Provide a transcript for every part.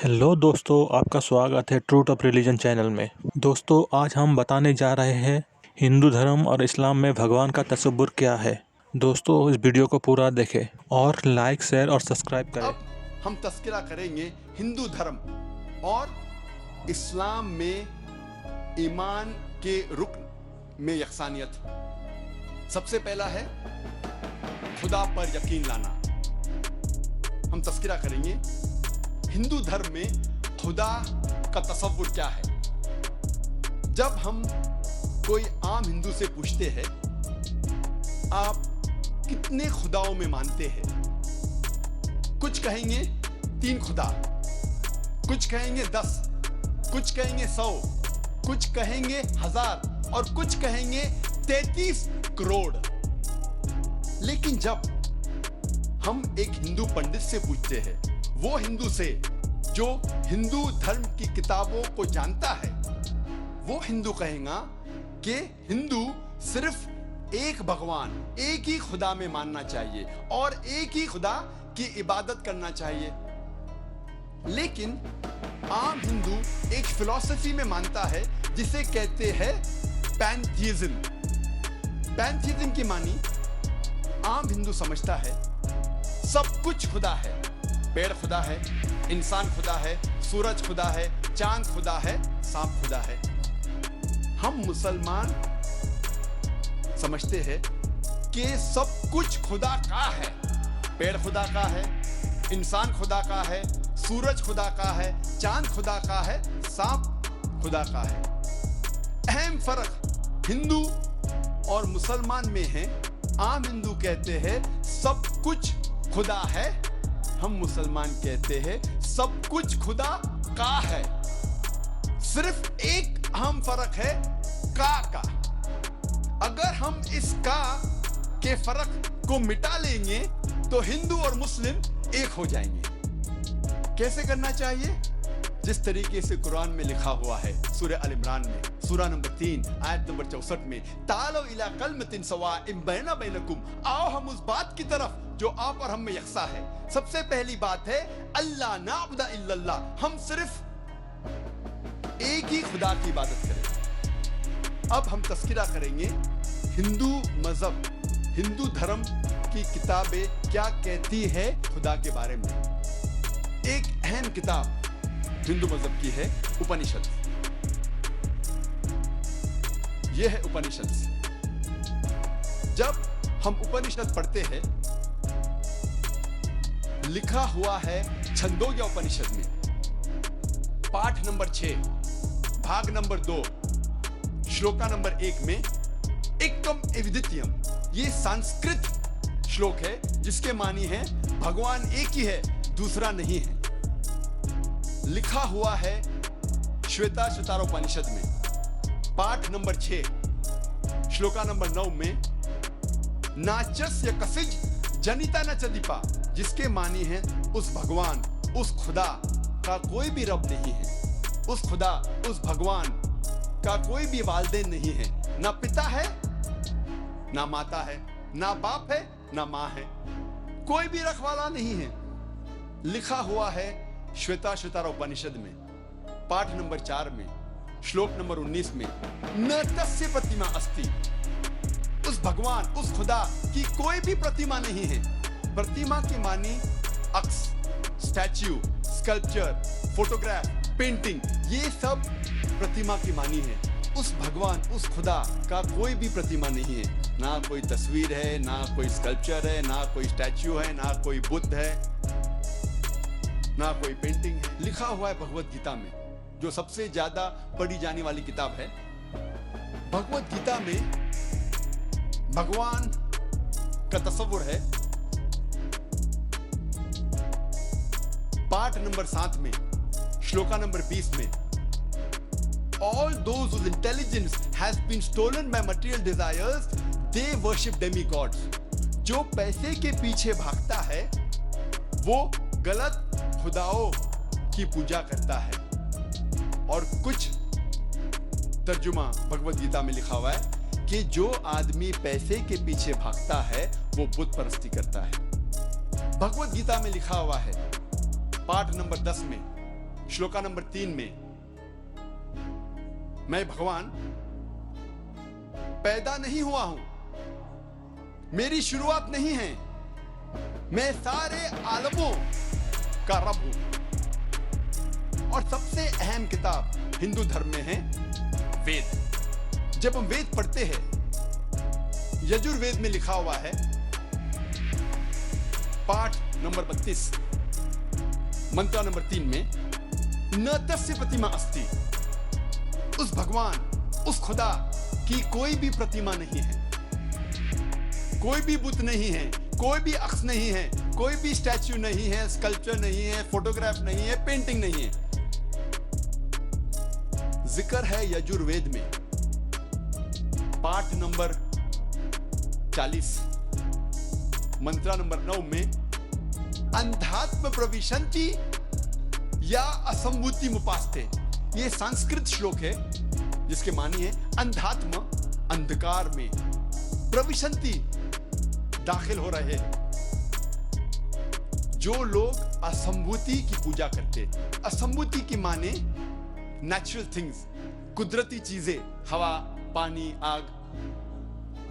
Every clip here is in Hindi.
हेलो दोस्तों, आपका स्वागत है ट्रूथ ऑफ रिलीजन चैनल में। दोस्तों, आज हम बताने जा रहे हैं हिंदू धर्म और इस्लाम में भगवान का तसव्वुर क्या है। दोस्तों, इस वीडियो को पूरा देखें और लाइक, शेयर और सब्सक्राइब करें। अब हम तस्करा करेंगे हिंदू धर्म और इस्लाम में ईमान के रुकन में यकसानियत। सबसे पहला है खुदा पर यकीन लाना। हम तस्करा करेंगे हिंदू धर्म में खुदा का तसव्वुर क्या है। जब हम कोई आम हिंदू से पूछते हैं आप कितने खुदाओं में मानते हैं, कुछ कहेंगे 3 खुदा, कुछ कहेंगे 10, कुछ कहेंगे 100, कुछ कहेंगे 1000 और कुछ कहेंगे 33 करोड़। लेकिन जब हम एक हिंदू पंडित से पूछते हैं, वो हिंदू से जो हिंदू धर्म की किताबों को जानता है, वो हिंदू कहेगा कि हिंदू सिर्फ एक भगवान, एक ही खुदा में मानना चाहिए और एक ही खुदा की इबादत करना चाहिए। लेकिन आम हिंदू एक फिलॉसफी में मानता है जिसे कहते हैं पैंथीइज्म। पैंथीइज्म की मानी आम हिंदू समझता है सब कुछ खुदा है। पेड़ खुदा है, इंसान खुदा है, सूरज खुदा है, चांद खुदा है, सांप खुदा है। हम मुसलमान समझते हैं कि सब कुछ खुदा का है। पेड़ खुदा का है, इंसान खुदा का है, सूरज खुदा का है, चांद खुदा का है, सांप खुदा का है। अहम फर्क हिंदू और मुसलमान में है। आम हिंदू कहते हैं सब कुछ खुदा है, हम मुसलमान कहते हैं सब कुछ खुदा का है। सिर्फ एक अहम फर्क है का। अगर हम इस का के फर्क को मिटा लेंगे तो हिंदू और मुस्लिम एक हो जाएंगे। कैसे करना चाहिए? जिस तरीके से कुरान में लिखा हुआ है, सूरह अल इमरान में सूरा नंबर 3 आयत नंबर 64 में, तालो इला कलमतिन सवाइम बैना बैनकुम, आओ हम उस बात की तरफ जो आप और हम में यकसा है। सबसे पहली बात है अल्लाह नाबुदा इल्लल्लाह, हम सिर्फ एक ही खुदा की इबादत करें। अब हम तस्किरा करेंगे हिंदू मजहब, हिंदू धर्म की किताबें क्या कहती है खुदा के बारे में। एक अहम किताब हिंदू मजहब की है उपनिषद। यह है उपनिषद। जब हम उपनिषद पढ़ते हैं, लिखा हुआ है छंदोग्य उपनिषद में पाठ नंबर 6 भाग नंबर 2 श्लोका नंबर 1 में एकम एविदित्यम, ये संस्कृत श्लोक है जिसके मानी है भगवान एक ही है, दूसरा नहीं है। लिखा हुआ है श्वेताश्वतारोपनिषद में पाठ नंबर 6 श्लोका नंबर 9 में नाचस्य कसिज जनिता न चदीपा, जिसके मानी है उस भगवान, उस खुदा का कोई भी रब नहीं है। उस खुदा, उस भगवान का कोई भी वालिदैन नहीं है, ना पिता है, ना माता है, ना बाप है, ना माँ है, कोई भी रखवाला नहीं है। लिखा हुआ है श्वेताश्वतारोपनिषद में पाठ नंबर 4 में श्लोक नंबर 19 में, न तस्य प्रतिमा अस्ति, उस भगवान, उस खुदा की कोई भी प्रतिमा नहीं है। प्रतिमा की मानी अक्स, स्टैच्यू, स्कल्पचर, फोटोग्राफ, पेंटिंग, ये सब प्रतिमा की मानी है। उस भगवान, उस खुदा का कोई भी प्रतिमा नहीं है, ना कोई तस्वीर है, ना कोई स्कल्पचर है, ना कोई स्टैच्यू है, ना कोई बुद्ध है, ना कोई पेंटिंग है। लिखा हुआ है भगवत गीता में, जो सबसे ज्यादा पढ़ी जाने वाली किताब है। भगवत गीता में भगवान का तसव्वुर है पाठ नंबर 7 में श्लोका नंबर 20 में, all those whose intelligence has been stolen by material desires, they worship demigods. जो पैसे के पीछे भागता है वो गलत खुदाओं की पूजा करता है। और कुछ तर्जुमा भगवत गीता में लिखा हुआ है कि जो आदमी पैसे के पीछे भागता है वो बुत परस्ती करता है। भगवत गीता में लिखा हुआ है पाठ नंबर 10 में, श्लोका नंबर 3 में, मैं भगवान पैदा नहीं हुआ हूं, मेरी शुरुआत नहीं है, मैं सारे आलमों का रब हूं। और सबसे अहम किताब हिंदू धर्म में है वेद। जब हम वेद पढ़ते हैं, यजुर्वेद में लिखा हुआ है, पाठ नंबर 32 मंत्र नंबर 3 में, न तस्य प्रतिमा अस्ति, उस भगवान, उस खुदा की कोई भी प्रतिमा नहीं है, कोई भी बुत नहीं है, कोई भी अक्स नहीं है, कोई भी स्टैच्यू नहीं है, स्कल्पचर नहीं है, फोटोग्राफ नहीं है, पेंटिंग नहीं है। जिक्र है यजुर्वेद में पाठ नंबर 40 मंत्र नंबर 9 में, अंधात्म प्रविशन्ति या असंभूति मुपास्ते। ये संस्कृत श्लोक है जिसके मानी है अंधात्म, अंधकार में, प्रविशन्ति दाखिल हो रहे हैं। जो लोग असंभूति की पूजा करते, असंभूति की माने नेचुरल थिंग्स, कुदरती चीजें, हवा, पानी, आग।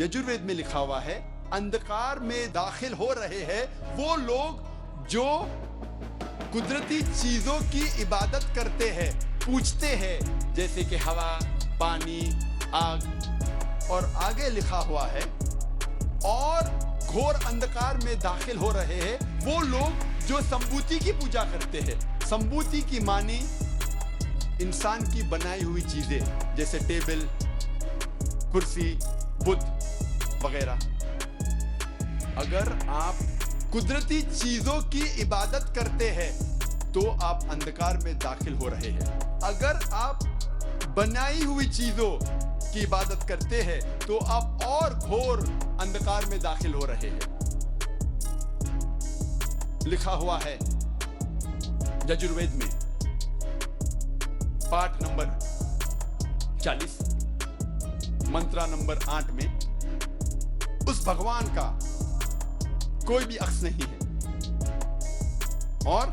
यजुर्वेद में लिखा हुआ है अंधकार में दाखिल हो रहे हैं वो लोग जो कुदरती चीजों की इबादत करते हैं, पूजते हैं, जैसे कि हवा, पानी, आग। और आगे लिखा हुआ है, और घोर अंधकार में दाखिल हो रहे हैं वो लोग जो संभूति की पूजा करते हैं। संभूति की मानी इंसान की बनाई हुई चीजें, जैसे टेबल, कुर्सी, बुत वगैरह। अगर आप कुदरती चीजों की इबादत करते हैं तो आप अंधकार में दाखिल हो रहे हैं। अगर आप बनाई हुई चीजों की इबादत करते हैं तो आप और घोर अंधकार में दाखिल हो रहे हैं। लिखा हुआ है यजुर्वेद में पाठ नंबर 40 मंत्र नंबर 8 में, उस भगवान का कोई भी अक्स नहीं है और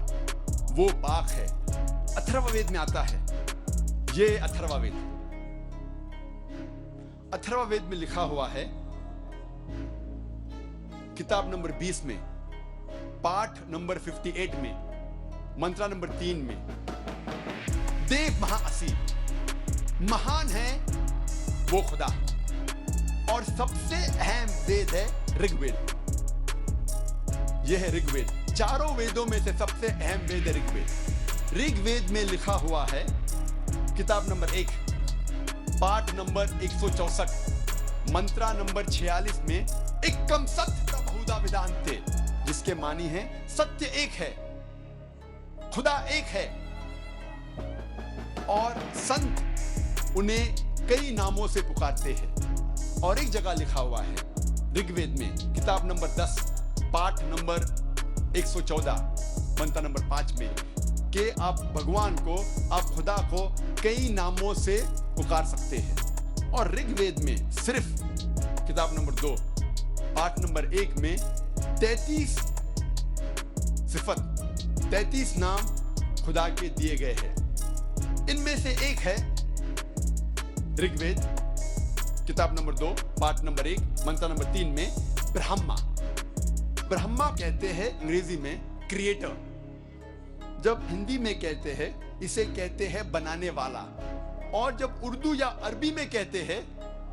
वो पाक है। अथर्ववेद में आता है, ये अथर्ववेद, अथर्ववेद में लिखा हुआ है किताब नंबर 20 में, पाठ नंबर 58 में, मंत्र नंबर 3 में, देव महाअसी, महान है वो खुदा। और सबसे अहम वेद है ऋग्वेद। यह है ऋग्वेद। चारों वेदों में से सबसे अहम वेद है ऋग्वेद। ऋग्वेद में लिखा हुआ है किताब नंबर 1, पाठ नंबर 164, मंत्र नंबर 46 में, एकम सत्य बहुधा विदान्ते, जिसके मानी है सत्य एक है, खुदा एक है। और संत उन्हें कई नामों से पुकारते हैं। और एक जगह लिखा हुआ है ऋग्वेद में किताब नंबर 10, पाठ नंबर 114, मंत्र नंबर 5 में, कि आप भगवान को, आप खुदा को कई नामों से पुकार सकते हैं। और ऋग्वेद में सिर्फ किताब नंबर 2, पाठ नंबर 1 में 33 सिफत, 33 नाम खुदा के दिए गए हैं। इनमें से एक है ऋग्वेद किताब नंबर 2, पाठ नंबर 1, मंत्र नंबर 3 में, ब्रह्मा। ब्रह्मा कहते हैं अंग्रेजी में क्रिएटर। जब हिंदी में कहते हैं इसे कहते हैं बनाने वाला। और जब उर्दू या अरबी में कहते हैं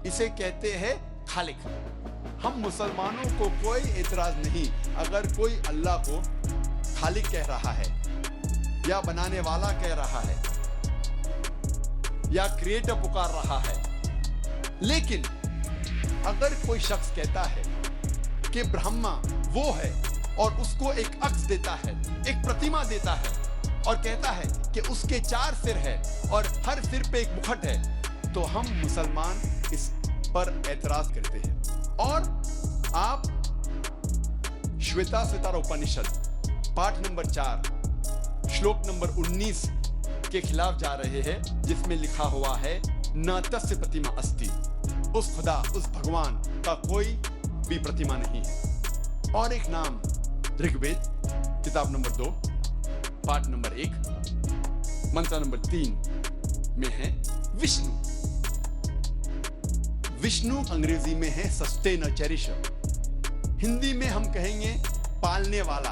इसे कहते हैं खालिक। हम मुसलमानों को कोई एतराज नहीं अगर कोई अल्लाह को खालिक कह रहा है या बनाने वाला कह रहा है या क्रिएटर पुकार रहा है। लेकिन अगर कोई शख्स कहता है कि ब्रह्मा वो है और उसको एक अक्स देता है, एक प्रतिमा देता है और कहता है कि उसके 4 सिर है और हर सिर पे एक मुकुट है, तो हम मुसलमान इस पर एतराज करते हैं। और आप श्वेता उपनिषद पाठ नंबर 4 श्लोक नंबर 19 के खिलाफ जा रहे हैं, जिसमें लिखा हुआ है न तस्य प्रतिमा अस्ति, उस खुदा, उस भगवान का कोई भी प्रतिमा नहीं है। और एक नाम ऋग्वेद किताब नंबर 2 पाठ नंबर 1 मंत्र नंबर 3 में है विष्णु। विष्णु अंग्रेजी में है सस्टेनर, चेरिशर। हिंदी में हम कहेंगे पालने वाला,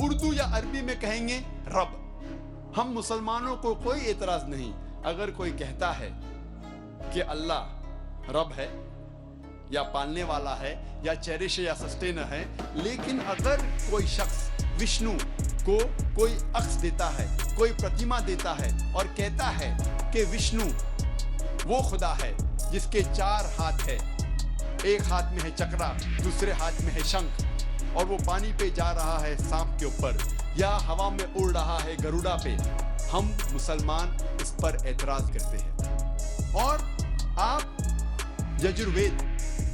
उर्दू या अरबी में कहेंगे रब। हम मुसलमानों को कोई एतराज नहीं अगर कोई कहता है कि अल्लाह रब है या पालने वाला है या चेरिश या सस्टेनर है, लेकिन अगर कोई शख्स विष्णु को कोई अक्स देता है, कोई प्रतिमा देता है और कहता है कि विष्णु वो खुदा है जिसके 4 हाथ है, एक हाथ में है चक्रा, दूसरे हाथ में है शंख, और वो पानी पे जा रहा है सांप के ऊपर या हवा में उड़ रहा है गरुड़ा पे, हम मुसलमान इस पर एतराज करते हैं। और आप यजुर्वेद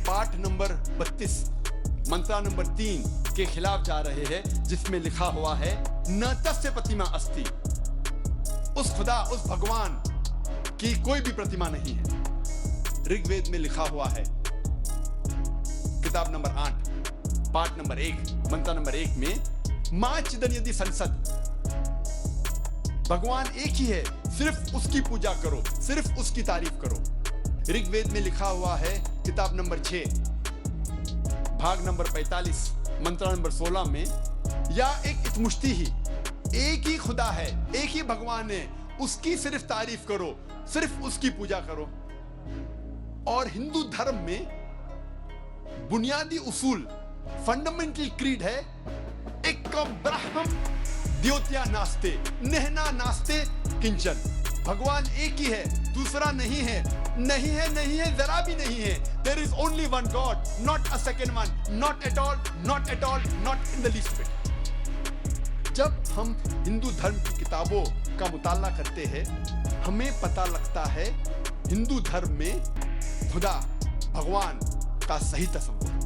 पाठ नंबर 32 मंत्र नंबर 3 के खिलाफ जा रहे हैं, जिसमें लिखा हुआ है न तस्य प्रतिमा अस्ति। उस खुदा, उस भगवान की कोई भी प्रतिमा नहीं है। ऋग्वेद में लिखा हुआ है किताब नंबर 8 पाठ नंबर 1 मंत्र नंबर 1 में मां चिदन यदि संसद, भगवान एक ही है, सिर्फ उसकी पूजा करो, सिर्फ उसकी तारीफ करो। ऋग्वेद में लिखा हुआ है किताब नंबर 6 भाग नंबर 45 मंत्र नंबर 16 में या एक इतमुश्ती ही, एक ही खुदा है, एक ही भगवान है, उसकी सिर्फ तारीफ करो, सिर्फ उसकी पूजा करो। और हिंदू धर्म में बुनियादी उसूल, फंडामेंटल क्रीड है एक ब्रह्म द्योत्या नास्ते नेहना नास्ते किंचन। भगवान एक ही है, दूसरा नहीं है, नहीं है, नहीं है, जरा भी नहीं है। There is only one God, not a second one, not at all, not at all, not in the least bit. जब हम हिंदू धर्म की किताबों का मुताला करते हैं, हमें पता लगता है हिंदू धर्म में खुदा, भगवान का सही तस्वीर।